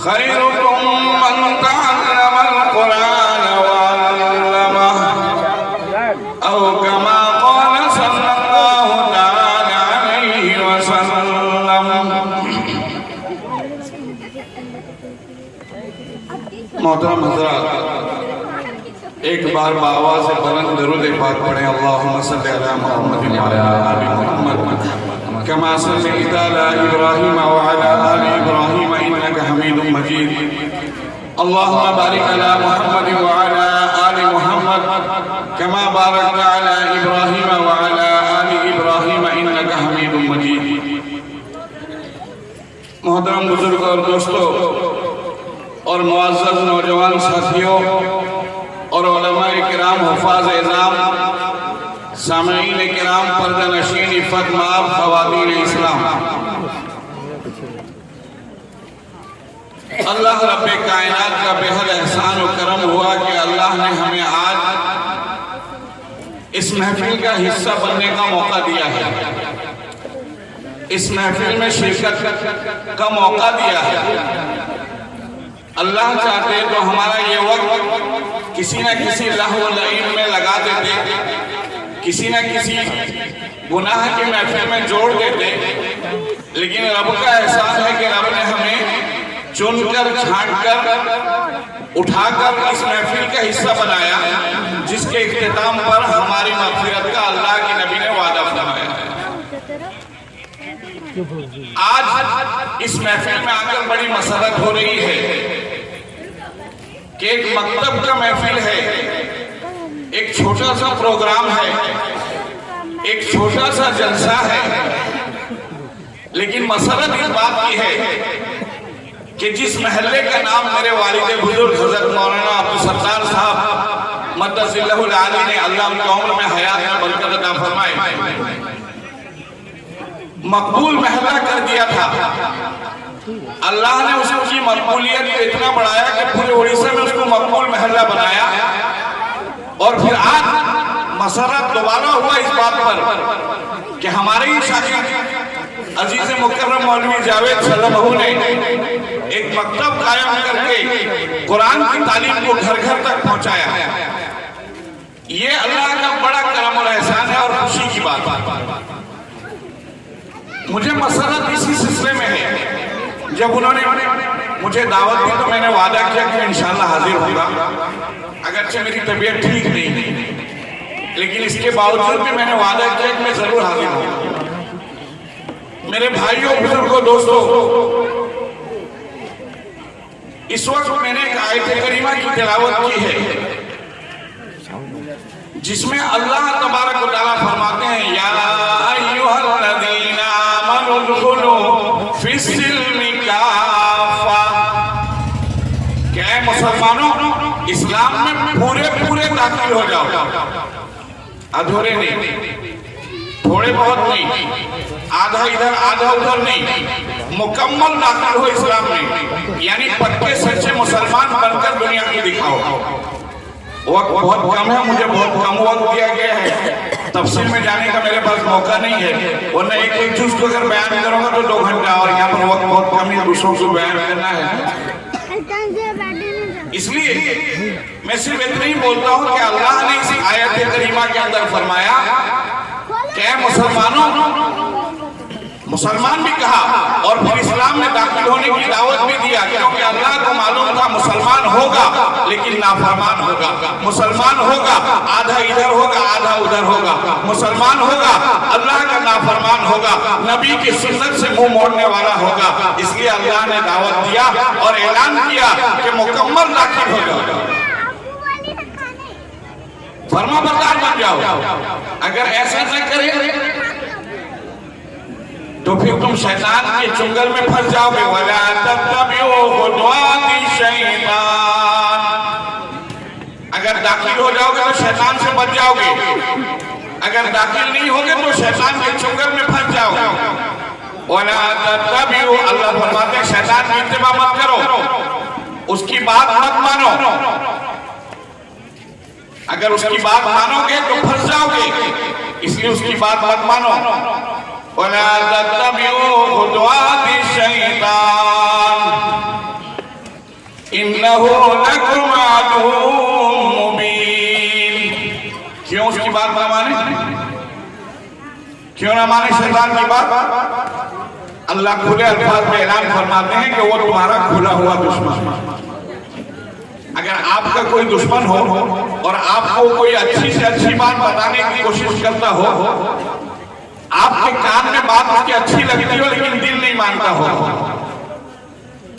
खैरुकुम मन तअल्लमल कुरान वअल्लमह औ कमा क़ाल सल्लल्लाहु तआला अलैहि वसल्लम। मोहतरम हज़रात, एक बार बाआवाज़ से बुलंद दरूद पाक पढ़ें। अल्लाहुम्मा सल्लि अला मुहम्मद व अला आलि मुहम्मद कमा सल्लैता अला इब्राहीम व अला आलि इब्राहीम इन्नका हमीदुम मजीद। अल्लाहुम्मा बारिक अला मुहम्मद व अला आलि मुहम्मद कमा बारकता अला इब्राहीम व अला आलि इब्राहीम इन्नका हमीदुम मजीद। मोहतरम बुजुर्ग और दोस्तों और मुअज़्ज़ज़ नौजवान साथियों और उलमाए किराम, हुफ़ाज़ इज़ाम, सामईन किराम, पर्दा नशीन, इफ़्फ़त माब, ख़वातीन इस्लाम, अल्लाह रब्बे कायनात का बेहद एहसान और करम हुआ कि अल्लाह ने हमें आज इस महफिल का हिस्सा बनने का मौका दिया है, इस महफिल में शिरकत का मौका दिया है। अल्लाह चाहते तो हमारा ये वक्त किसी न किसी लहव लईब में लगा देते, किसी न किसी गुनाह की महफिल में जोड़ देते, लेकिन रब का एहसान है कि रब ने हमें चुनकर, छांटकर, उठाकर इस महफिल का हिस्सा बनाया, जिसके इख्तिताम पर हमारी मग़फ़िरत का अल्लाह के नबी ने वादा फरमाया है। आज इस महफिल में आकर बड़ी मसरत हो रही है कि एक मकतब का महफिल है, एक छोटा सा प्रोग्राम है, एक छोटा सा जलसा है, लेकिन मसरत इस बात की है कि जिस महल्ले का नाम मेरे वालिद बुजुर्ग हज़रत मौलाना अब्दुल सत्तार साहब मद्दसिल्लहुल आली ने अल्लाह उनकी उम्र में हयात में बरकत अता फरमाए मकबूल महल्ला कर दिया था, अल्लाह ने उसकी मकबूलियत को इतना बढ़ाया कि पूरे उड़ीसा में उसको मकबूल महल्ला बनाया। और फिर आज मसरत दोबारा हुआ इस बात पर कि हमारे ही शागिर्द अजीज मुकर्रम मौलवी जावेद सल्लल्लाहु ने एक मकतब कायम करके कुरान की तालीम को घर घर तक पहुंचाया। ये अल्लाह का बड़ा करम और एहसान है और खुशी की बात है। मुझे मसरत इसी सिलसिले में है, जब उन्होंने मुझे दावत दी तो मैंने वादा किया कि इंशाअल्लाह हाजिर होगा, अगरचे मेरी तबीयत ठीक नहीं, लेकिन इसके बावजूद भी मैंने वादा किया कि मैं जरूर हाजिर होगा। मेरे भाइयों, बुजुर्गों, दोस्तों, इस वक्त मैंने एक आयत करीमा की तिलावत की है जिसमें अल्लाह तबारक व तआला फरमाते हैं, या अय्युहल्लज़ीना आमनू उदखुलू फिस्सिल्मि काफ़ा, क्या है मुसलमानों, इस्लाम में पूरे पूरे दाखिल हो जाओ, अधूरे नहीं, थोड़े बहुत नहीं, आधा इधर आधा उधर नहीं, मुकम्मल दाखिल हो इस्लाम में, यानी पक्के सच्चे मुसलमान बनकर दुनिया को दिखाओ। वक्त बहुत कम है, मुझे बहुत कम वक्त दिया गया है, तफसील में जाने का मेरे पास मौका नहीं है, वरना एक एक चीज को अगर बयान करूंगा तो 2 घंटा, और यहाँ पर वक्त बहुत कम है, दूसरों को बयान करना है। इसलिए मैं सिर्फ इतना ही बोलता हूँ कि अल्लाह ने इस आयत करीमा के अंदर फरमाया क्या मुसलमानों, मुसलमान भी कहा और फिर इस्लाम में दाखिल होने की दावत भी दिया, क्योंकि अल्लाह को मालूम था मुसलमान होगा लेकिन नाफरमान होगा, मुसलमान होगा आधा इधर होगा आधा उधर होगा, मुसलमान होगा अल्लाह का नाफरमान होगा, नबी की सुन्नत से मुंह मोड़ने वाला होगा। इसलिए अल्लाह ने दावत दिया और ऐलान किया कि मुकम्मल दाखिल हो जाओ, फर्माबरदार बन जाओ। अगर ऐसा न करे तो फिर तुम शैतान के चुंगल में फंस जाओगे। वला तत्तबिउ खुतवाति शैतान, अगर दाखिल हो जाओगे तो शैतान से बच जाओगे, अगर दाखिल नहीं होगे तो शैतान के चुंगल में फंस जाओगे। वला तत्तबिउ, अल्लाह फरमाते हैं शैतान की इत्तिबा मत करो, उसकी बात मत मानो, अगर उसकी बात मानोगे तो फंस जाओगे, इसलिए उसकी बात मत मानो। वला तत्तबिउ खुतवाति शैतान, इन्नहु लकुम अदुव्वुम मुबीन। क्यों उसकी बात ना माने? क्यों ना माने शैतान की बात? अल्लाह खुले अल्फाज में ऐलान फरमाते हैं कि वो तुम्हारा खुला हुआ दुश्मन है। अगर आपका कोई दुश्मन हो और आपको कोई अच्छी से अच्छी बात बताने की कोशिश करता हो, आपके कान में बात उसकी अच्छी लगती हो लेकिन दिल नहीं मानता हो,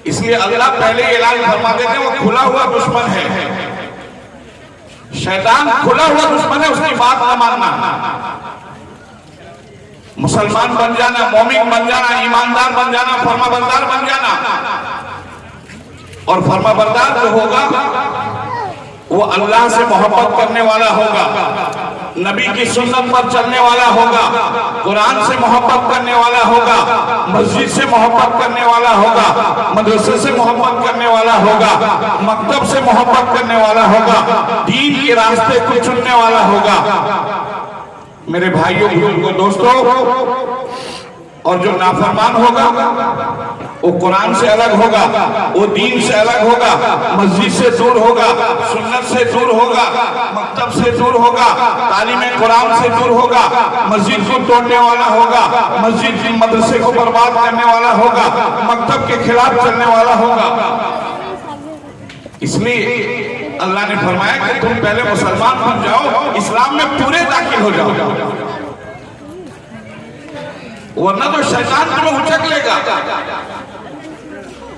इसलिए अल्लाह पहले ऐलान फरमा देते हैं वो खुला हुआ दुश्मन है। शैतान खुला हुआ दुश्मन है, उसकी बात न मानना। मुसलमान बन जाना, मोमिन बन जाना, ईमानदार बन जाना, फर्माबरदार बन जाना। और फर्माबरदार जो होगा वो अल्लाह से मोहब्बत करने वाला होगा, नबी की सुन्नत पर चलने वाला होगा, कुरान से मोहब्बत करने वाला होगा, मस्जिद से मोहब्बत करने वाला होगा, मदरसे से मोहब्बत करने वाला होगा, मकतब से मोहब्बत करने वाला होगा, दीन के रास्ते को चुनने वाला होगा। मेरे भाइयों बुजुर्गों दोस्तों, और जो नाफरमान होगा वो कुरान से अलग होगा, वो दीन से अलग होगा, मस्जिद से दूर होगा, सुन्नत से दूर होगा, मकतब से दूर होगा, तालीम कुरान से दूर होगा, मस्जिद को तोड़ने वाला होगा, मस्जिद मदरसे को बर्बाद करने वाला होगा, मकतब के खिलाफ चलने वाला होगा। इसलिए अल्लाह ने फरमाया कि तुम पहले मुसलमान बन जाओ, इस्लाम में पूरे दाखिल हो जाओ, वरना तो शैतान तुम्हें उचक लेगा।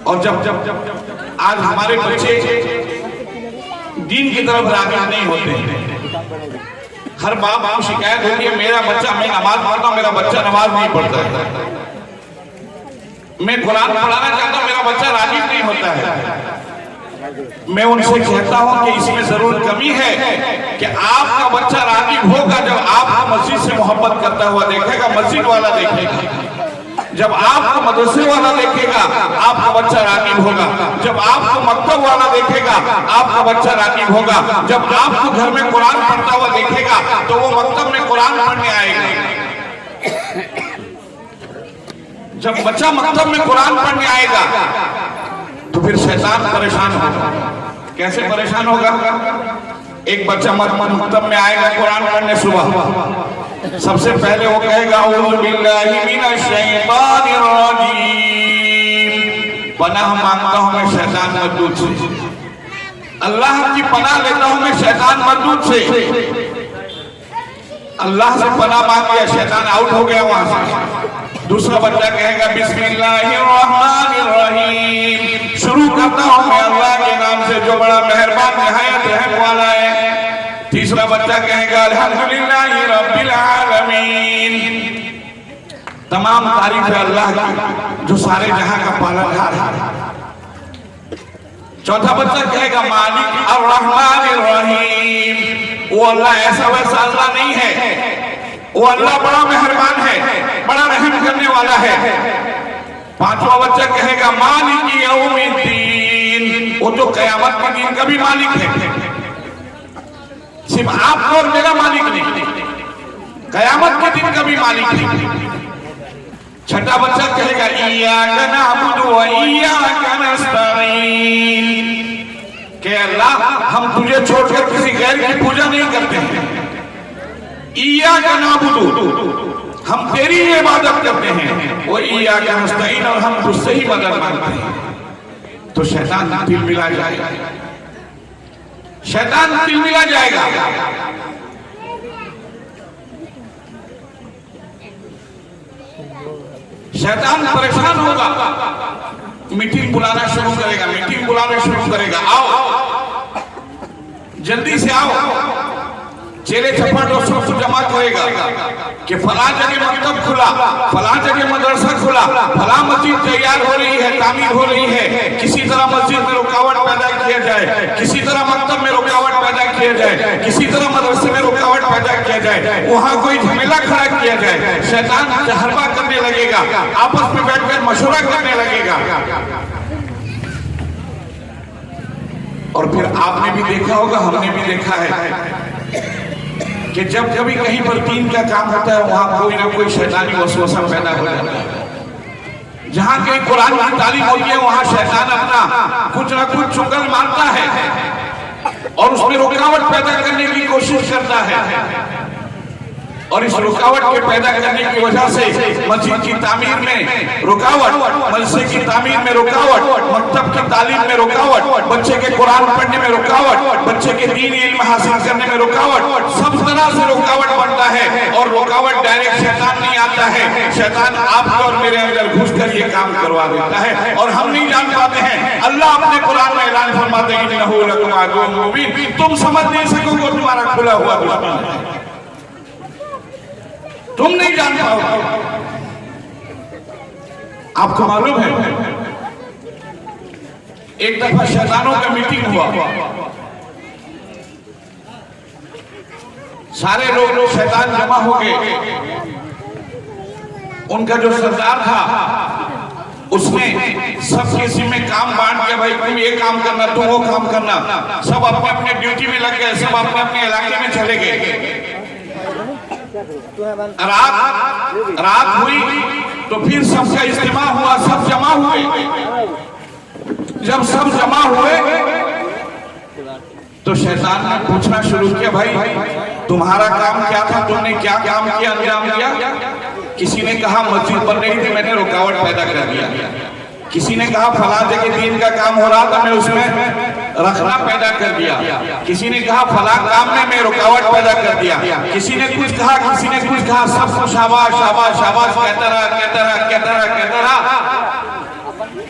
और जब आज हमारे बच्चे दीन की तरफ राग़िब नहीं होते, हर बाप को शिकायत होती है मेरा बच्चा, मैं नमाज पढ़ता हूं, मेरा बच्चा नमाज नहीं पढ़ता है, मैं कुरान पढ़ाना चाहता हूं, मेरा बच्चा राग़िब नहीं होता है। मैं उनसे कहता हूं कि इसमें जरूर कमी है कि आपका बच्चा राग़िब होगा जब आपको मस्जिद से मोहब्बत करता हुआ देखेगा, मस्जिद वाला देखेगा। जब आपको मदरसे वाला देखेगा आपका बच्चा राग़िब होगा, जब आपको मकतब वाला देखेगा आपका बच्चा राग़िब होगा, जब आपको घर में कुरान पढ़ता हुआ देखेगा तो वो मकतब में कुरान पढ़ने आएगा। जब बच्चा मकतब में कुरान पढ़ने आएगा तो फिर शैतान परेशान होगा। कैसे परेशान होगा? एक बच्चा मकतब में आएगा कुरान पढ़ने सुबह, सबसे पहले वो कहेगा औज़ु बिल्लाहि मिनश शैतानिर रजीम, पनाह मांगता हूं मैं शैतान मर्दूद से, अल्लाह की पनाह लेता हूं मैं शैतान मर्दूद से। अल्लाह से पनाह मांग लिया, शैतान आउट हो गया वहां से। दूसरा बच्चा कहेगा बिस्मिल्लाहिर्रहमानिर्रहीम, शुरू करता हूं मैं अल्लाह के नाम से जो बड़ा मेहरबान निहायत रहम वाला है। तीसरा बच्चा कहेगा अल्हम्दुलिल्लाहि रब्बिल आलमीन, तमाम तारीफ है अल्लाह की जो सारे जहां का पालनहार है। चौथा बच्चा कहेगा मालिक अर्रहमानिर्रहीम, वो अल्लाह ऐसा वैसा अल्लाह नहीं है, वो अल्लाह बड़ा मेहरबान है, बड़ा रहम करने वाला है। पांचवा बच्चा कहेगा मालिक यौमिद्दीन, वो तो कयामत के दिन का भी मालिक है, सिर्फ आपका और मेरा मालिक नहीं, कयामत के दिन का भी मालिक है। छठा बच्चा कहेगा इय्याका नअबुदु व इय्याका नस्तईन, कि अल्लाह हम तुझे छोड़कर किसी गैर की पूजा नहीं करते हैं। इय्याका नअबुदु, हम तेरी इबादत करते हैं, वो इय्याका नस्तईन, और हम तुझसे ही मदद मांगते हैं। तो शैतान दिल मिला जाएगा, शैतान दिल मिला जाएगा। शैतान परेशान होगा, मीटिंग बुलाना शुरू करेगा, मीटिंग बुलाना शुरू करेगा, आओ जल्दी से आओ, चेले चप्पा दोस्तों को जमा करेगा कि फला जगह मकतब खुला, फला जगह मदरसा खुला, फला मस्जिद तैयार हो रही है, तामीर हो रही है, किसी तरह मस्जिद में रुकावट पैदा किया जाए, किसी तरह मकतब में रुकावट पैदा किया जाए, किसी तरह मदरसे में रुकावट पैदा किया जाए, वहां कोई झमेला खड़ा किया जाए। शैतान हरबा करने लगेगा, आपस में बैठकर मशवरा करने लगेगा। और फिर आपने भी देखा होगा, हमने भी देखा है कि जब कभी कहीं पर दीन का काम होता है वहां कोई ना कोई शैतानी वसवसा पैदा हो जाता है। जहां कहीं कुरान की तालीम होती है वहां शैतान अपना कुछ ना कुछ चुगल मारता है और उसमें रुकावट पैदा करने की कोशिश करता है। और इस रुकावट के पैदा करने की वजह से मस्जिद की तामीर में रुकावट, मदरसे की तामीर में रुकावट, मकतब की तालीम में रुकावट, बच्चे के कुरान पढ़ने में रुकावट, बच्चे के दीन इल्म हासिल करने में रुकावट, सब तरह से रुकावट बनता है। और रुकावट डायरेक्ट शैतान नहीं आता है, शैतान आपके और मेरे अंदर घुसकर ये काम करवा देता है और हम नहीं जान पाते हैं। अल्लाह अपने कुरान में ऐलान फरमाते हैं इन्नहु लकुम अदुव्वुम मुबीन, तुम समझ नहीं सकोगे तुम्हारा खुला हुआ दुश्मन है, तुम नहीं जान पाओगे। आपको मालूम है एक दफा शैतानों का मीटिंग हुआ, सारे लोग शैतान जमा हो गए। उनका जो सरदार था उसने सबके जिम्मे काम बांट के, भाई तुम ये काम करना, तुम वो काम करना, सब अपने अपने ड्यूटी में लग गए, सब अपने अपने इलाके में चले गए। रात हुई तो फिर सबका इज्तिमा हुआ, सब जमा हुए। जब सब जमा हुए तो शैतान ने पूछना शुरू किया, भाई तुम्हारा काम क्या था, तुमने क्या काम किया, अंजाम दिया? किसी ने कहा मस्जिद बन रही थी, मैंने रुकावट पैदा कर दिया। किसी ने कहा फला जगह दीन का काम हो रहा था, मैं उसमें रखना पैदा कर दिया। किसी ने कहा फला काम में मैं रुकावट पैदा कर दिया। किसी ने कुछ कहा, किसी ने कुछ कहा, सबको शाबाश शाबाश शाबाश कहता रहा।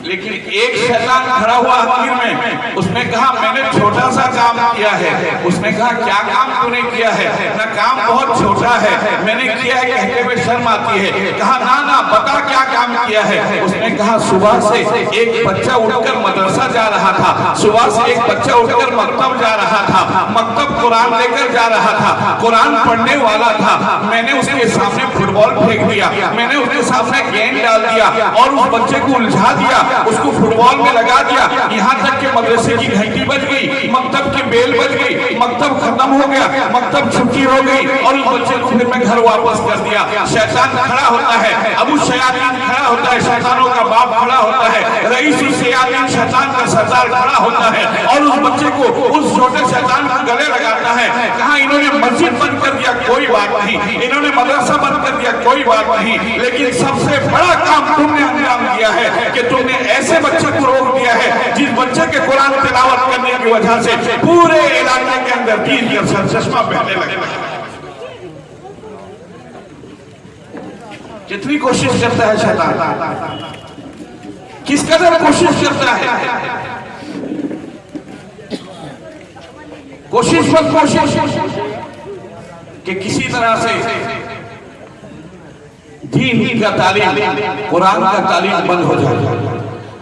लेकिन एक शैतान खड़ा हुआ आखिर में, उसने कहा मैंने छोटा सा काम किया है। उसने कहा क्या काम तूने किया है? ना काम बहुत छोटा है, मैंने किया है कहते हुए शर्म आती है। कहा ना बता क्या काम किया है? उसने कहा सुबह से एक बच्चा उठकर मदरसा जा रहा था, सुबह से एक बच्चा उठकर मकतब जा रहा था, मकतब कुरान लेकर जा रहा था, कुरान पढ़ने वाला था, मैंने उसके सामने फुटबॉल फेंक दिया, मैंने उसके सामने गेंद डाल दिया और उस बच्चे को उलझा दिया, उसको फुटबॉल में लगा दिया। यहाँ तक कि मदरसे की घंटी बज गई, मकतब की बेल बज गई, मकतब खत्म हो गया, मकतब छुट्टी हो गई और उस बच्चे को फिर मैं घर वापस कर दिया। शैतान खड़ा होता है, अबू शयातीन खड़ा होता है, शैतानों का बाप खड़ा होता है, रईस शयातीन शैतान का सरदार खड़ा होता है और उस बच्चे को, उस छोटे शैतान को गले लगाता है। कहा इन्होंने मस्जिद बंद कर दिया, कोई बात नहीं, इन्होंने मदरसा बंद कर दिया, कोई बात नहीं, लेकिन सबसे बड़ा काम तुमने अंजाम दिया है कि तुमने ऐसे बच्चे को रोक दिया है जिस बच्चे के कुरान तिलावत करने की वजह से पूरे इलाके के अंदर दीन का सरचश्मा बहने लगा। कितनी कोशिश करता है शैतान, किस कदर कोशिश करता है। कोशिश कि किसी तरह से दीन का तालीम, कुरान का तालीम बंद हो जाए।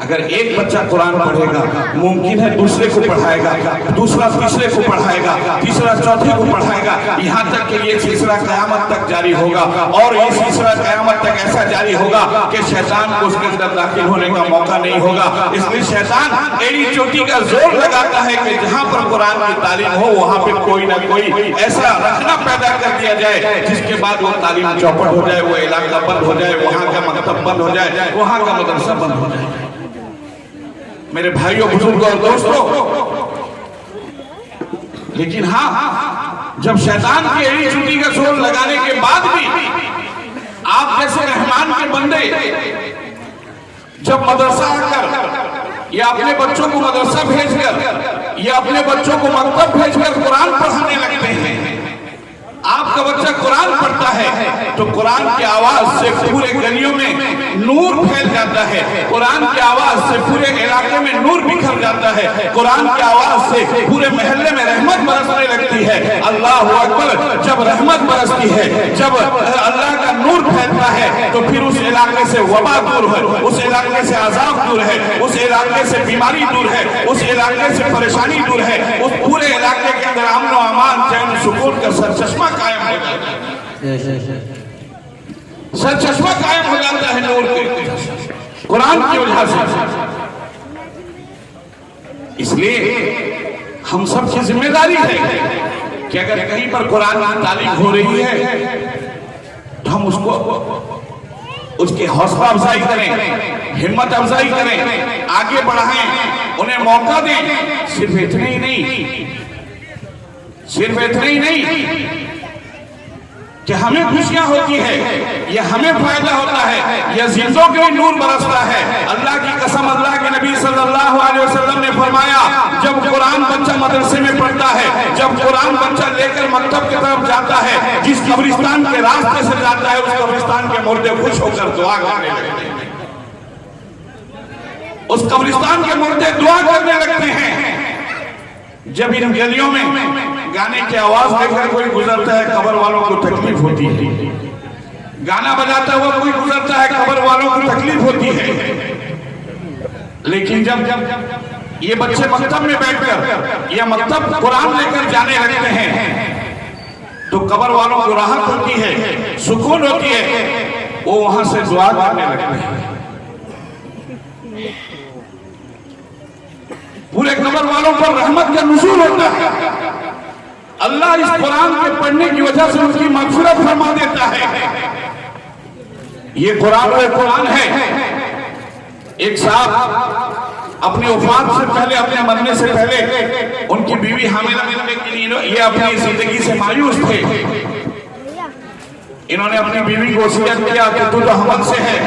अगर एक बच्चा कुरान पढ़ेगा, मुमकिन है दूसरे को पढ़ाएगा, दूसरा तीसरे को पढ़ाएगा, तीसरा चौथे को पढ़ाएगा, यहाँ तक कि ये सिलसिला क़यामत तक जारी होगा। और ये सिलसिला क़यामत तक ऐसा जारी होगा कि शैतान को उसके अंदर दाखिल होने का मौका नहीं होगा। इसलिए शैतान एड़ी चोटी का जोर लगाता है कि जहाँ पर कुरान की तालीम हो वहाँ पे कोई ना कोई ऐसा रखना पैदा कर दिया जाए जिसके बाद वो तालीम चौपट हो जाए, वो इलाका बंद हो जाए, वहाँ का मकतब बंद हो जाए, वहाँ का मदरसा बंद हो जाए। मेरे भाइयों, बुजुर्गों और दोस्तों, लेकिन हाँ, जब शैतान की एड़ी चुटी का जोर लगाने के बाद भी आप जैसे रहमान के बंदे जब मदरसा आकर या अपने बच्चों को मदरसा भेजकर या अपने बच्चों को मकतब भेजकर कुरान पढ़ाने लगते हैं, आपका बच्चा कुरान पढ़ता है तो कुरान की आवाज से पूरे गलियों में नूर फैल जाता है, कुरान की आवाज से पूरे इलाके में नूर बिखर जाता है, कुरान की आवाज से पूरे मोहल्ले में रहमत बरसने लगती है। अल्लाह अकबर। जब रहमत बरसती है, जब अल्लाह का नूर फैलता है तो फिर उस इलाके से वबा दूर है, उस इलाके से अजाब दूर है, उस इलाके से बीमारी दूर है, उस इलाके से परेशानी दूर है, उस पूरे इलाके के अंदर अमन व अमान, चैन सुकून का सरचश्मा कायम हो जाता है। सरचश्मा कायम हो जाता है नूर के, कुरान की वजह से। इसलिए हम सब की जिम्मेदारी है कि अगर कहीं पर कुरान की तालीम हो रही है तो हम उसकी हौसला अफजाई करें, हिम्मत अफजाई करें, आगे बढ़ाएं, उन्हें मौका दें। सिर्फ इतने ही नहीं कि हमें खुशियां होती है, यह हमें फायदा होता है, यह जिंदों के लिए नूर बरसता है। अल्लाह की कसम, अल्लाह के नबी सल्लल्लाहु अलैहि वसल्लम ने फरमाया, जब कुरान बच्चा मदरसे में पढ़ता है, जब कुरान बच्चा लेकर मकतब की तरफ जाता है, जिस कब्रिस्तान के रास्ते से जाता है, उस कब्रिस्तान के मुर्दे खुश होकर दुआ करने लगते हैं। उस कब्रिस्तान के मुर्दे दुआ करने लगते हैं। जब इन गलियों में गाने की आवाज लेकर कोई गुजरता है, कब्र वालों को तकलीफ होती है। गाना बजाता हुआ कोई गुजरता है, कब्र वालों को तकलीफ होती है। लेकिन जब ये बच्चे मकतब में बैठकर या मकतब कुरान लेकर जाने लगते हैं, तो कब्र वालों को राहत होती है, सुकून होती है, वो वहां से दुआ करने लगते हैं। पूरे कब्र वालों पर रहमत का नुज़ूल होता है। अल्लाह इस कुरान के पढ़ने की वजह से उनकी मग़फ़िरत फरमा देता है। ये कुरान है। एक साहब अपनी वफात से पहले, अपने मरने से पहले उनकी बीवी हामिला मिलने के लिए ये अपनी जिंदगी से मायूस थे। इन्होंने अपनी बीवी को वसीयत किया कि तू तो हमल से है,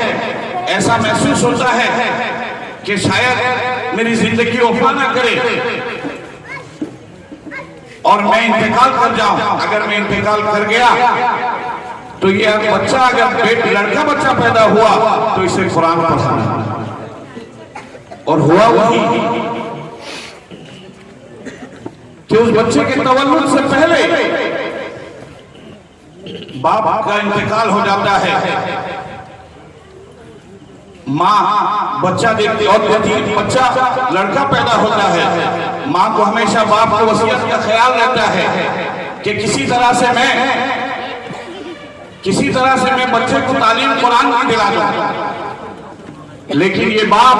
ऐसा महसूस होता है कि शायद मेरी जिंदगी वफा ना करे और मैं इंतकाल कर जाऊं। अगर मैं इंतकाल कर गया तो ये बच्चा, अगर लड़का बच्चा पैदा हुआ तो इसे कुरान पढ़ाना। और हुआ वही कि उस बच्चे के तवल्लुद से पहले बाप का इंतकाल हो जाता है। माँ बच्चा देखती और बच्चा लड़का पैदा होता है। माँ को हमेशा बाप की वसीयत का ख्याल रहता है कि किसी तरह से मैं बच्चे को तालीम कुरान की दिला दूं। लेकिन ये बाप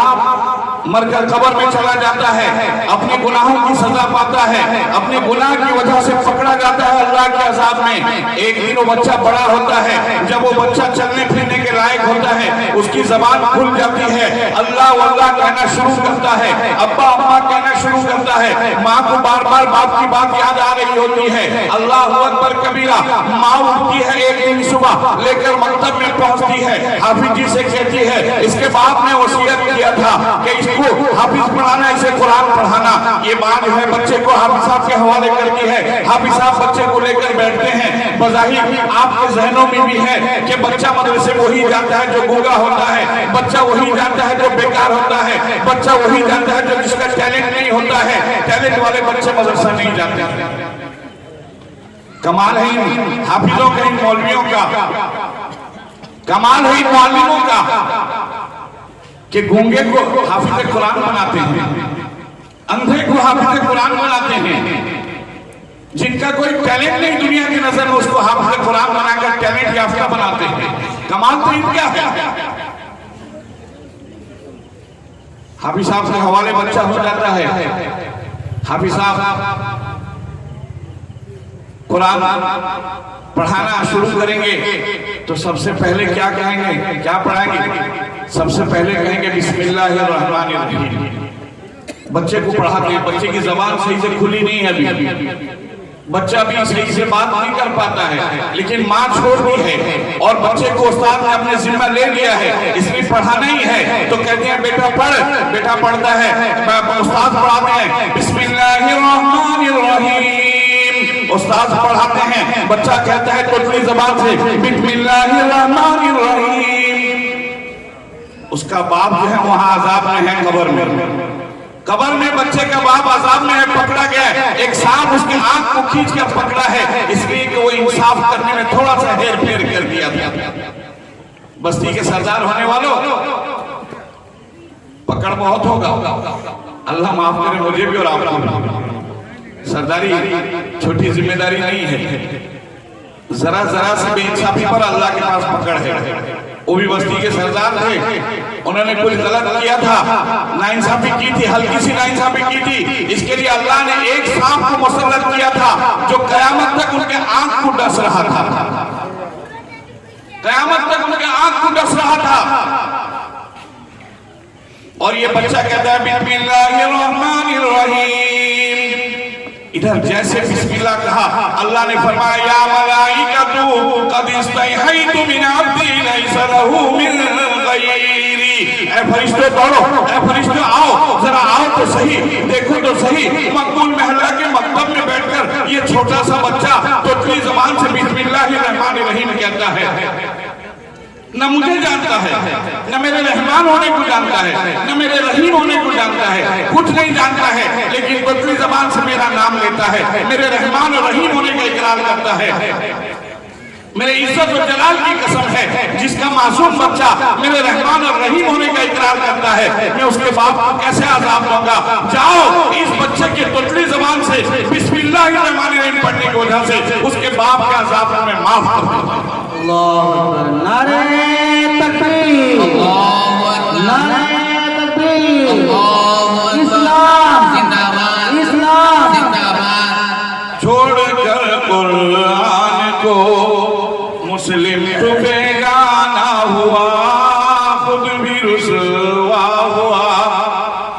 मरकर कब्र में चला जाता है, अपने गुनाहों की सजा पाता है, अपने गुनाह की वजह से पकड़ा जाता है अल्लाह के अज़ाब में। एक दिन वो बच्चा बड़ा होता है, जब वो बच्चा चलने फिरने के लायक होता है, उसकी जबान खुल जाती है, अल्लाह वल्लाह कहना शुरू करता है, अब्बा अम्मा कहना शुरू करता है। माँ को बार बार बाप की बात याद आ रही होती है। अल्लाह अकबर कबीरा। माँ उठती है एक दिन सुबह, लेकर मकतब में पहुंचती है, हाफिज जी से कहती है, इसके बाप ने वसीयत किया था कि इसको हाफिज पढ़ाना, इसे कुरान पढ़ाना। ये बात है बच्चे को हाफिज साहब के हवाले करती है। हाफिज साहब बच्चे को लेकर बैठते हैं। बज़ाहिर आपके जहनों में भी है कि बच्चा मदरसे वही जाता है जो गूंगा होता है, बच्चा वही जाता है जो बेकार होता है, बच्चा वही जाता है जो जिसका टैलेंट नहीं होता है। टैलेंट वाले बच्चे मदरसा नहीं जाते। कमाल है इन हाफिजों का, इन मौलवियों का, कमाल है इन मुअल्लिमों का कि गूंगे को हाफिज कुरान बनाते हैं, अंधे को हाफिज कुरान बनाते हैं। जिनका कोई टैलेंट नहीं दुनिया की नजर में, उसको हाफिज कुरान बनाकर टैलेंट याफ्ता बनाते हैं। कमाल तो इनका है। हाफिज साहब के हवाले बच्चा हो जाता है, हाफिज साहब कुरान पढ़ाना शुरू करेंगे तो सबसे पहले क्या कहेंगे, क्या पढ़ाएंगे? सबसे पहले कहेंगे बिस्मिल्लाहिर्रहमानिर्रहीम। बच्चे को पढ़ाते हैं, बच्चे की जबान सही से खुली नहीं है अभी, बच्चा भी सही से बात नहीं कर पाता है, लेकिन माँ छोड़ दी है और बच्चे को उस्ताद ने अपने जिम्मा ले लिया है, इसलिए पढ़ाना ही है। तो कहते हैं बेटा पढ़, बेटा पढ़ता है, उस्ताद पढ़ाते हैं बिस्मिल्लाहिर्रहमानिर्रहीम। उस्ताद पढ़ाते हैं, बच्चा कहता है टुटली जबान से बिस्मिल्लाहिर्रहमानिर्रहीम। उसका बाप जो है वहां अजाब में है, कब्र में। कब्र में बच्चे का बाप अजाब में है, पकड़ा गया है। एक सांप उसकी आंख को खींच कर पकड़ा है, इसलिए कि वो इंसाफ करने में थोड़ा सा हेर फेर कर दिया था। बस्ती के सरदार होने वालों, पकड़ बहुत होगा, अल्लाह माफ करे मुझे भी और आपको। सरदारी छोटी जिम्मेदारी नहीं है, जरा जरा से बेइंसाफी पर अल्लाह के पास पकड़ है। वो भी बस्ती के सरदार थे, उन्होंने कुछ गलत किया था, नाइंसाफी की थी, हल्की सी नाइंसाफी की थी। इसके लिए अल्लाह ने एक सांप को मुसल्लत किया था जो कयामत तक उनके आंख को डस रहा था, कयामत तक उनके आंख को डस रहा था और ये बच्चा कहता है बिस्मिल्लाहिर्रहमानिर्रहीम। इधर जैसे बिस्मिल्लाह कहा, अल्लाह ने फरमाया या मलाइकतु क़द इस्तहयतु मिन अब्दी लैसा लहू मिन गैरी। ऐ फरिश्तों दौड़ो, ऐ फरिश्तों आओ, जरा आओ तो सही, देखो तो सही। मकबूल महल्ला के मकतब में बैठकर ये छोटा सा बच्चा तोतली ज़बान से बिस्मिल्लाहिर्रहमानिर्रहीम कहता है। न मुझे जानता है, न मेरे रहमान होने को जानता है, न मेरे रहीम होने को जानता है, कुछ नहीं जानता है, लेकिन तोतली ज़बान से मेरा नाम लेता है, मेरे रहमान और रहीम होने का इकरार करता है। मेरे इज्जत और जलाल की कसम है, जिसका मासूम बच्चा मेरे रहमान और रहीम होने का इकरार करता है, मैं उसके बाप को कैसे आज़ाब दूंगा। जाओ इस बच्चे के तोतली ज़बान से बिस्मिल्लाहिर्रहमानिर्रहीम पढ़ने की वजह से उसके बाप के आज़ाब को मैं माफ कर दूंगा। नारे तकबीर, नारे तकबीर, इस्लाम जिंदाबाद, इस्लाम जिंदाबाद। छोड़कर कुरान को मुस्लिम तो बेगाना हुआ, खुद भी रुसवा हुआ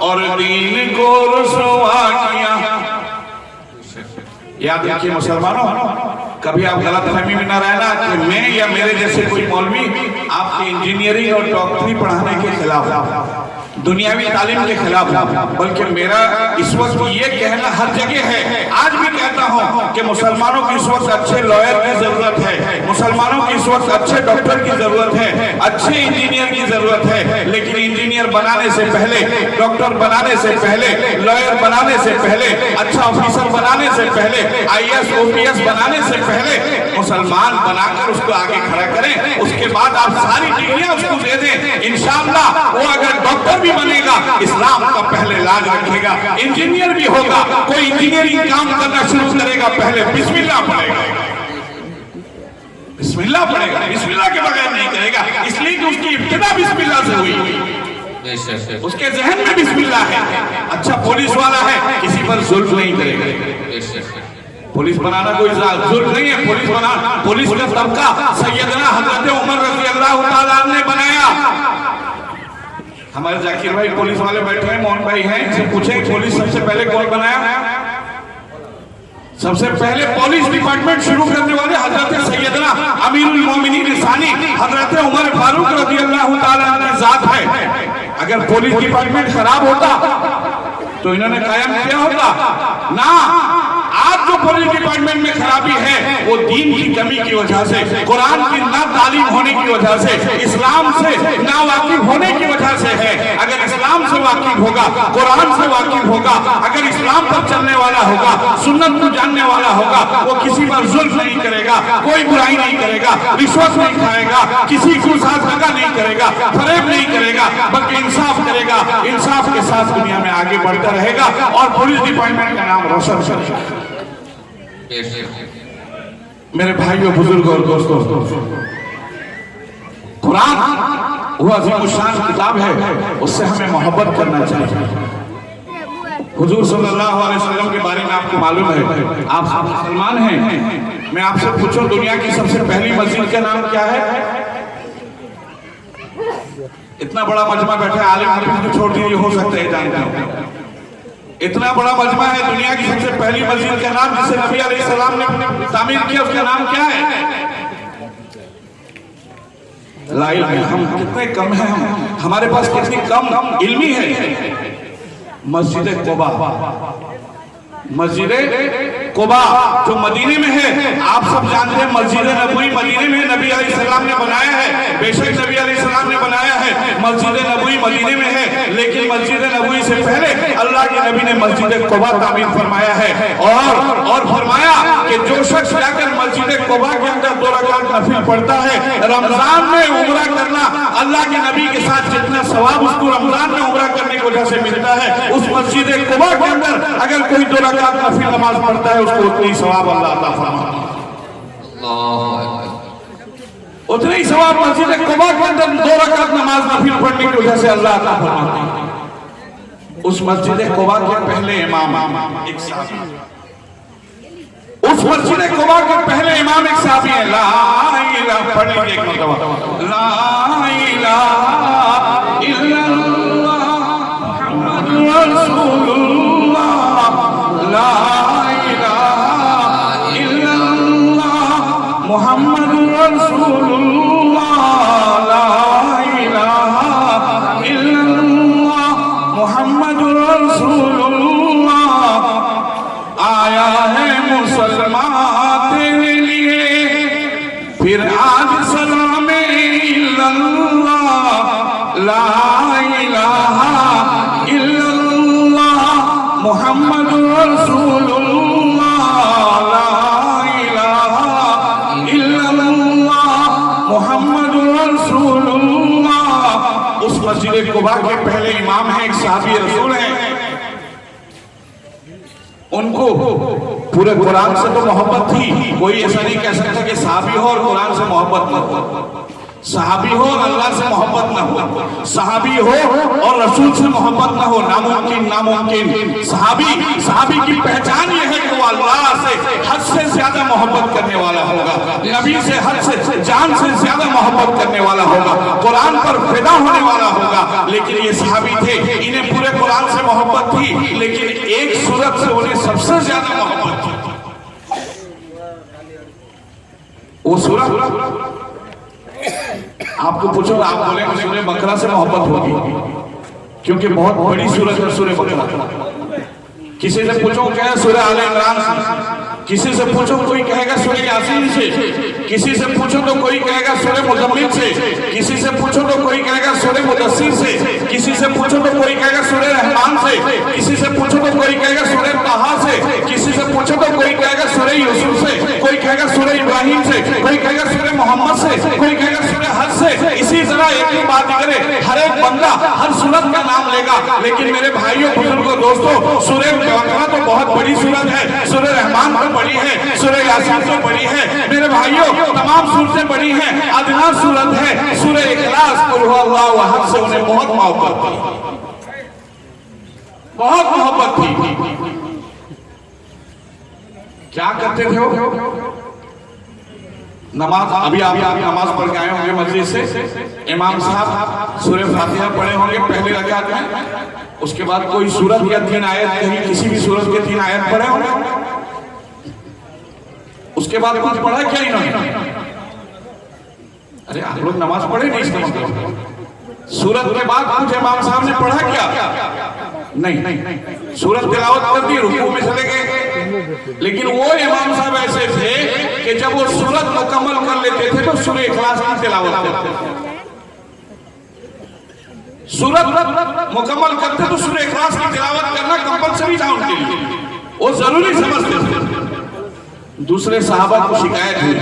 और दीन को रुसवा किया। याद रखिए मुसलमानों, कभी आप गलत फहमी में न रहना कि मैं या मेरे जैसे कोई मौलवी आपकी इंजीनियरिंग और डॉक्टरी पढ़ाने के खिलाफ, दुनियावी तालीम के खिलाफ, बल्कि मेरा इस वक्त ये कहना हर जगह है, आज भी कहता हूँ कि मुसलमानों की इस वक्त अच्छे लॉयर की जरूरत है, मुसलमानों की इस वक्त अच्छे डॉक्टर की जरूरत है, अच्छे इंजीनियर की जरूरत है। लेकिन इंजीनियर बनाने से पहले, डॉक्टर बनाने से पहले, लॉयर बनाने से पहले, अच्छा ऑफिसर बनाने से पहले, IAS OPS बनाने से पहले मुसलमान बनाकर उसको आगे खड़ा करें। उसके बाद आप सारी डिग्रियां उसको दे दें, इंशाअल्लाह वो अगर डॉक्टर भी बनेगा इस्लाम का पहले लाज रखेगा। इंजीनियर भी होगा, कोई इंजीनियरिंग काम करना शुरू करेगा पहले बिस्मिल्लाह पढ़ेगा, बिस्मिल्लाह पढ़ेगा, बिस्मिल्लाह के बगैर नहीं करेगा, इसलिए कि उसकी इब्तिदा बिस्मिल्लाह से हुई, उसके जहन में बिस्मिल्लाह है। अच्छा पुलिस वाला है, किसी पर जुल्म नहीं करेगा। पुलिस बनाना कोई जुल्म नहीं है, पुलिस का तबका सैयदना हजरत उमर रज़ी अल्लाह तआला ने बनाया। हमारे जाकिर भाई पुलिस वाले बैठे हैं, मोहन भाई हैं, इनसे पूछे पुलिस सबसे पहले कौन बनाया? सबसे पहले पुलिस डिपार्टमेंट शुरू करने वाले हजरत सैयदना अमीरुल मोमिनीन सानी हजरत उमर फारूक रज़ी अल्लाह तआला की जात है। अगर पुलिस डिपार्टमेंट खराब होता तो इन्होंने कायम किया होता ना। आज जो पुलिस डिपार्टमेंट में खराबी है वो दीन की कमी की वजह से, कुरान की ना तालीम होने की वजह से, इस्लाम से ना वाकिफ होने की वजह से है। अगर इस्लाम से वाकिफ होगा, कुरान से वाकिफ होगा, अगर इस्लाम पर चलने वाला होगा, सुन्नत को जानने वाला होगा, वो किसी पर जुल्म नहीं करेगा, कोई बुराई नहीं करेगा, रिश्वत नहीं खाएगा, किसी को साथ दगा नहीं करेगा, फरेब नहीं करेगा, बल्कि इंसाफ करेगा, इंसाफ के साथ दुनिया में आगे बढ़ता रहेगा और पुलिस डिपार्टमेंट का नाम रोशन करेगा। मेरे भाइयों, बुजुर्गों और दोस्तों, कुरान वो अज़ीमुश्शान किताब है, उससे हमें मोहब्बत करना चाहिए। हुजूर सल्लल्लाहु अलैहि वसल्लम के बारे में आपको मालूम है, आप मुसलमान हैं, मैं आपसे पूछूं दुनिया की सबसे पहली मस्जिद का नाम क्या है? इतना बड़ा मजमा बैठा है, आलिम हाफिज को छोड़ दीजिए, हो सकता है जानते हो। इतना बड़ा मजमा है, दुनिया की सबसे पहली मस्जिद का नाम जिसे नबी अलैहिस्सलाम ने तामीर किया, उसका नाम क्या है? लाइल में हम कितने कम हैं, हमारे पास कितनी कम इल्मी है। मस्जिद कुबा, मस्जिद कुबा जो मदीने में है, आप सब जानते हैं मस्जिद नबवी मदीने में नबी अलैहिस्सलाम ने बनाया है। बेशक नबी अलैहिस्सलाम ने बनाया है, मस्जिद नबवी मदीने में है, लेकिन मस्जिद नबवी से पहले अल्लाह के नबी ने मस्जिद कुबा तामीर फरमाया है। और फरमाया कि जो शख्स जाकर मस्जिद कुबा के अंदर 2 रकात नफिल पढ़ता है, रमजान में उम्रा करना अल्लाह के नबी के साथ जितना सवाब उसको रमजान में उम्रा करने की वजह से मिलता है, उस मस्जिद कुबा के अंदर अगर कोई 2 रकात नफिल नमाज पढ़ता है उसको उतनी सवाब अल्लाह अता फरमाता है। उतनी सवाब मस्जिद कुबा के अंदर 2 रकात नमाज नफिल पढ़ने की वजह से अल्लाह अता फरमाता है। उस मस्जिद कुबा के पहले इमाम एक साहबी, उस मस्जिद कुबा के पहले इमाम एक साहबी है, ला इलाहा आप पढ़ लीजिए एक मरतबा, ला इलाहा इल्लल्लाह मुहम्मदुर रसूलुल्लाह, ला इलाहा इल्लल्लाह मुहम्मदुर रसूलुल्लाह, ला इलाहा इल्लल्लाह मुहम्मदुर रसूलुल्लाह। आया है मुसलमान तेरे लिए, फिर आज सलाम इल्लल्लाह, ला इलाहा इल्लल्लाह मुहम्मदुर रसूलुल्लाह, ला इलाहा इल्लल्लाह मुहम्मदुर रसूलुल्लाह। उस मस्जिद कुबा के पहले इमाम हैं, एक सहाबी रसूल हैं, उनको पूरे कुरान से तो मोहब्बत थी, कोई ऐसा नहीं कह सकता कि सहाबी हो और कुरान से मोहब्बत न हो, सहाबी हो और अल्लाह से मोहब्बत न हो, सहाबी हो और रसूल से मोहब्बत न हो, नामुमकिन नामुमकिन। सहाबी की पहचान यह है कि वो अल्लाह से हद से ज्यादा मोहब्बत करने वाला होगा, नबी से हद से जान से ज्यादा मोहब्बत करने वाला होगा, कुरान पर फिदा होने वाला होगा। लेकिन ये सहाबी थे, इन्हें पूरे कुरान से मोहब्बत थी, लेकिन एक सूरत से उन्हें सबसे ज्यादा मोहब्बत थी। वो सूरत आपको पूछो, आप बोलेंगे सूरह बकरा से मोहब्बत होगी, क्योंकि बहुत बड़ी सूरत है सूरह बकरा। किसी से पूछो क्या है सूरह आले इमरान से, किसी से पूछो कोई कहेगा सूरह यासीन से, किसी से पूछो तो कोई कहेगा सूरह मुज़म्मिल से, किसी से पूछो तो कोई कहेगा सूरह मुदस्सिर से, किसी से पूछो तो कोई कहेगा सूरह रहमान से, किसी से पूछो तो कोई कहेगा सूरह ताहा से, किसी से पूछो तो कोई कहेगा सूरह यूसुफ से, कोई कहेगा सूरह इब्राहिम से, कोई कहेगा सूरह मोहम्मद से, कोई कहेगा सूरह हज से। इसी तरह एक ही बात करे, हर एक बंदा हर सूरत का नाम लेगा। लेकिन मेरे भाइयों बुजुर्गों दोस्तों, सूरह बकरा तो बहुत बड़ी सूरत है, सूरह रहमान तो बड़ी है, सूरह यासीन तो बड़ी है। मेरे भाइयों तमाम सूरतें बड़ी हैं, अदना सूरत है सूरह इखलास, कुल हुवल्लाहु अहद से उन्हें बहुत मोहब्बत थी, बहुत मोहब्बत थी। क्या करते थे वो? नमाज, अभी आप नमाज पढ़ के आए होंगे मस्जिद से, इमाम साहब सूरह फातिहा पढ़े होंगे पहले रकात में, उसके बाद कोई सूरत या 3 आयत, कहीं किसी भी सूरत के 3 आयत पढ़े होंगे, उसके बाद कुछ पढ़ा क्या इन्होंने? अरे आप लोग नमाज पढ़े नहीं, इसका मतलब सूरत के बाद कुछ इमाम साहब ने पढ़ा क्या? नहीं, सूरत तिलावत कर दी, रुकू में चले गए। लेकिन वो इमाम साहब ऐसे थे कि जब वो सूरत मुकम्मल कर लेते थे तो सूरह इखलास की तिलावत करते थे, सूरत मुकम्मल करते तो सूरह इखलास की तिलावत करना कंपलसरी था उनके लिए, वो जरूरी समझते थे। दूसरे सहाबा को शिकायत हुई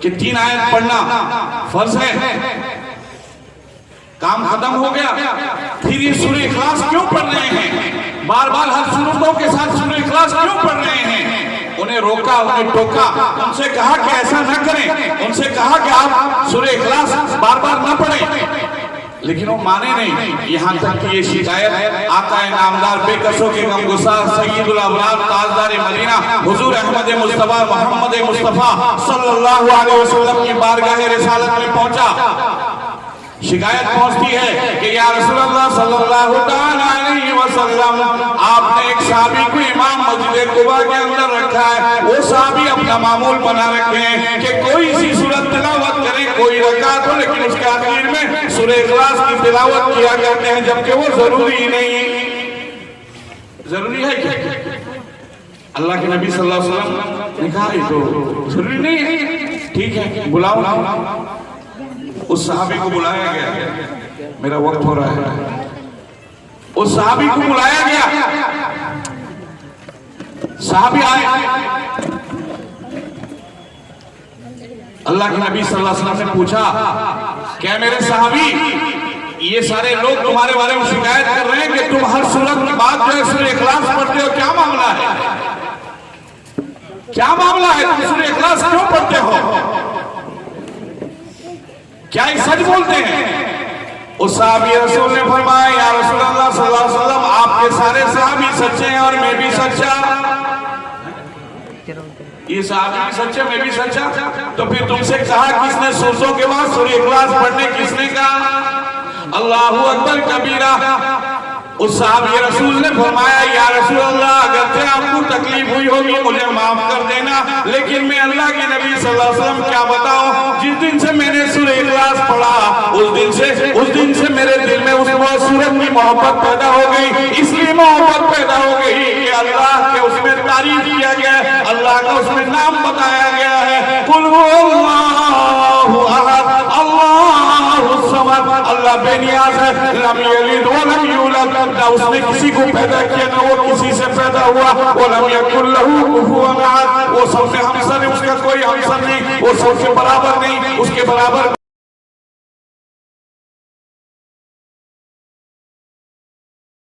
कि 3 आयत पढ़ना फर्ज है, काम खत्म हो गया, फिर ये सूरह इखलास क्यों पढ़ रहे हैं? बार बार हर सूरतों के साथ सूरह इखलास क्यों पढ़ रहे हैं? उन्हें रोका, उन्हें टोका, उनसे कहा कि ऐसा न करें, उनसे कहा कि आप सूरह इखलास बार बार न पढ़ें, लेकिन वो माने नहीं। यहाँ तक कि ये शिकायत आका नामदार बेकसों के गमगुसार सय्यदुल अबरार ताजदार मदीना हुजूर अहमद मुस्तफा मोहम्मद मुस्तफा सल्लल्लाहु अलैहि वसल्लम की बारगाह रिसालत में पहुंचा। शिकायत पहुंचती है कि या रसूलल्लाह सल्लल्लाहु अलैहि वसल्लम, आपने एक सहाबी को इमाम मस्जिद कुबा के अंदर रखा है, वो सहाबी अपना मामूल बना रखे हैं कि कोई सी सूरत तिलावत करे, कोई रकात हो, लेकिन उसके आखिर में सूरह इखलास की तिलावत किया करते हैं, जबकि वो जरूरी ही नहीं। जरूरी है क्या? अल्लाह के नबी सल्लल्लाहु अलैहि वसल्लम ने कहा ये तो जरूरी नहीं है, ठीक है बुलाओ। उस सहाबी को बुलाया गया, मेरा वक्त हो रहा है, उस सहाबी को बुलाया गया, सहाबी आए, अल्लाह के नबी सल्लल्लाहु अलैहि वसल्लम ने पूछा, क्या मेरे सहाबी, ये सारे लोग तुम्हारे बारे में शिकायत कर रहे हैं कि तुम हर सूरत के बाद जो है सूरह इखलास पढ़ते हो, क्या मामला है? क्या मामला है? तुम सूरह इखलास क्यों पढ़ते हो? क्या ये सच बोलते हैं? उस सहाबी रसूल ने फरमाया, या रसूलल्लाह सल्लल्लाहु अलैहि वसल्लम, आपके सारे सहाबी सच्चे हैं और मैं भी सच्चा। ये साहब भी सच्चा, मैं भी सच्चा। तो फिर तुमसे कहा किसने? सूरजों के बाद सूर्य इखलास पढ़ने किसने कहा? अल्लाहु अकबर कबीरा। उस साहब ये रसूल ने फरमाया, या रसूल अल्लाह, अगर आपको तकलीफ हुई होगी मुझे माफ कर देना, लेकिन मैं अल्लाह के नबी सल्लल्लाहु अलैहि वसल्लम क्या बताऊं, जिस दिन से मैंने सूरह इखलास पढ़ा उस दिन से मेरे दिल में उस सूरत की मोहब्बत पैदा हो गई। इसलिए मोहब्बत पैदा हो गई कि अल्लाह के उसमें तारीफ किया गया है, अल्लाह का उसमें नाम बताया गया है। कुल हुवल्लाहु अहद, अल्लाहु समद, अल्लाह बेनियाज है, लम यलिद व लम यूलद, ना उसने किसी को पैदा किया ना वो किसी से पैदा हुआ। वो लम यकुल लहू कुफुवन अहद, वो सबसे हमसर है, उसका कोई हमसर नहीं, वो सबसे बराबर नहीं, उसके बराबर